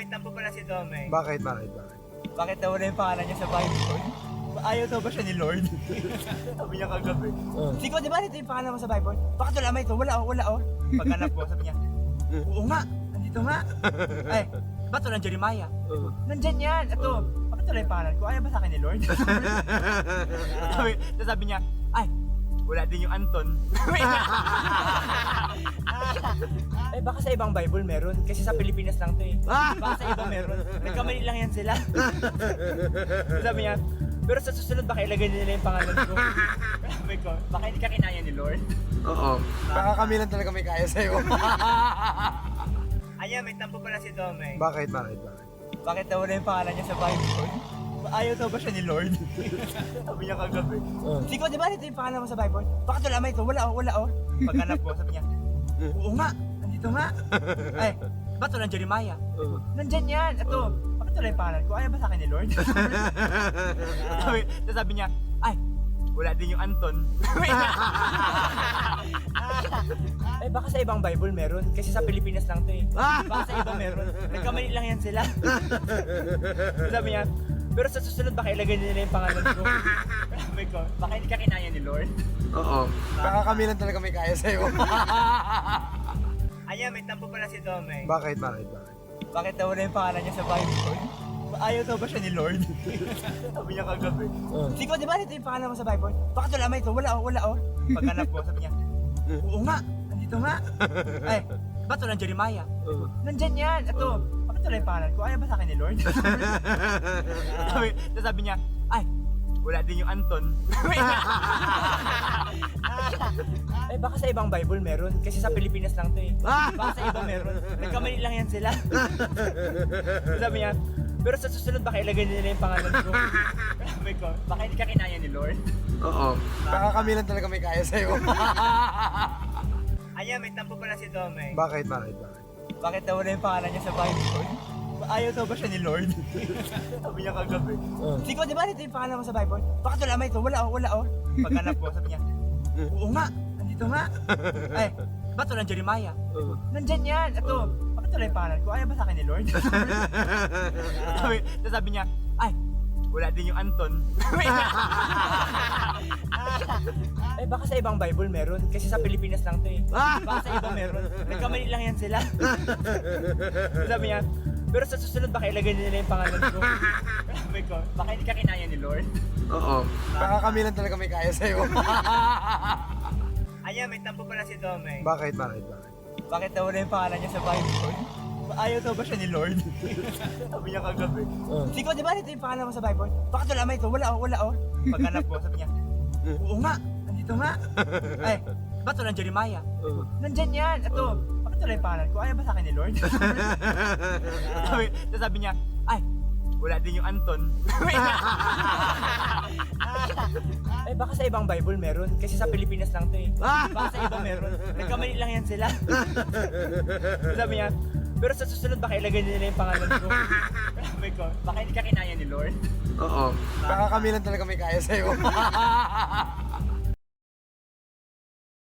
may tampo pala si Domeng. Bakit? Bakit nawala yung pangalan niya sa Bible? Ayaw daw ba siya ni Lord? Sabi niya kagabi. Siko, di ba ito yung pangalan mo sa Bible? Bakit wala may ito? Wala oh. Paghanap ko, sabi niya, oo nga, nandito nga. Ay, ba't walang Jeremiah? Nandyan yan, ito. Bakit wala yung pangalan ko? Ayaw ba sa akin ni Lord? Sabi niya, ay, wala din yung Anton. Eh baka sa ibang Bible meron, kasi sa Pilipinas lang to eh. Baka sa iba meron, nagkamali lang yan sila. Sabi niya, pero sa susunod baka ilagay nila yung pangalan ko. Sabi ko, baka hindi ka kinaya ni Lord. Oo. Baka kami lang talaga may kaya sa'yo. Ayan, may tampo pala si Domeng. Bakit? Bakit nawala yung pangalan niya sa Bible? Ayaw daw ba siya ni Lord? Sabi niya kagabi. Siko, di ba ito yung pangalan mo sa Bible? Bakit wala may ito? Wala oh. Paghanap ko, sabi niya, oo nga, nandito nga. Ay, ba't walang Jeremiah? Nandyan yan, ito. Bakit wala yung pangalan ko? Ayaw ba sa akin ni Lord? sabi niya, ay, wala din yung Anton. Eh baka sa ibang Bible meron, kasi sa Pilipinas lang to eh. Baka sa iba meron, nagkamali lang yan sila. Sabi niya, pero sa susunod baka ilagay nila yung pangalan ko. Sabi ko, baka hindi ka kinaya ni Lord. Oo. Baka kami lang talaga may kaya sa'yo. Ayan, may tampo pala si Domeng. Bakit? Bakit nawala yung pangalan niya sa Bible? Ayaw daw ba siya ni Lord? Sabi niya kagabi. Siko, di ba ito yung pangalan mo sa Bible? Bakit wala may ito? Wala oh. Paghanap ko, sabi niya, oo nga, nandito nga. Ay, ba't walang Jeremiah? Nandyan yan, ito. Bakit wala yung pangalan ko? Ayaw ba sa akin ni Lord? sabi niya, ay, wala din yung Anton. Eh baka sa ibang Bible meron, kasi sa Pilipinas lang to eh. Baka sa iba meron, nagkamali lang yan sila. Sabi niya, pero sa susunod baka ilagay nila yung pangalan ko. Sabi ko, baka hindi ka kinaya ni Lord. Oo. Baka kami lang talaga may kaya sa'yo. Ayan, may tampo pala si Domeng. Bakit? Bakit nawala yung pangalan niya sa Bible? Ayaw daw ba siya ni Lord? Sabi niya kagabi. Siko, di ba ito yung pangalan mo sa Bible? Bakit wala may ito? Wala oh. Paghanap ko, sabi niya, oo nga, nandito nga. Ay, ba't walang Jeremiah? Nandyan yan, ito. Bakit wala yung pangalan ko? Ayaw ba sa akin ni Lord? sabi niya, ay, wala din yung Anton. Eh baka sa ibang Bible meron, kasi sa Pilipinas lang to eh. Baka sa iba meron, nagkamali lang yan sila. Sabi niya, pero sa susunod baka ilagay nila yung pangalan ko. Sabi ko, baka hindi ka kinaya ni Lord. Oo. Baka kami lang talaga may kaya sa'yo. Ayan, may tampo pala si Domeng. Bakit? Bakit nawala yung pangalan niya sa Bible? Ayaw daw ba siya ni Lord? Sabi niya kagabi. Siko, di ba ito yung pangalan mo sa Bible? Bakit wala may ito? Wala oh. Paghanap ko, sabi niya, oo nga, nandito nga. Ay, ba't walang Jeremiah? Nandyan yan, ito. Bakit wala yung pangalan ko? Ayaw ba sa akin ni Lord? sabi niya, ay, wala din yung Anton. Eh baka sa ibang Bible meron, kasi sa Pilipinas lang to eh. Baka sa iba meron, nagkamali lang yan sila. Sabi niya, pero sa susunod baka ilagay nila yung pangalan ko. Sabi ko, baka hindi ka kinaya ni Lord. Oo. Baka kami lang talaga may kaya sa'yo.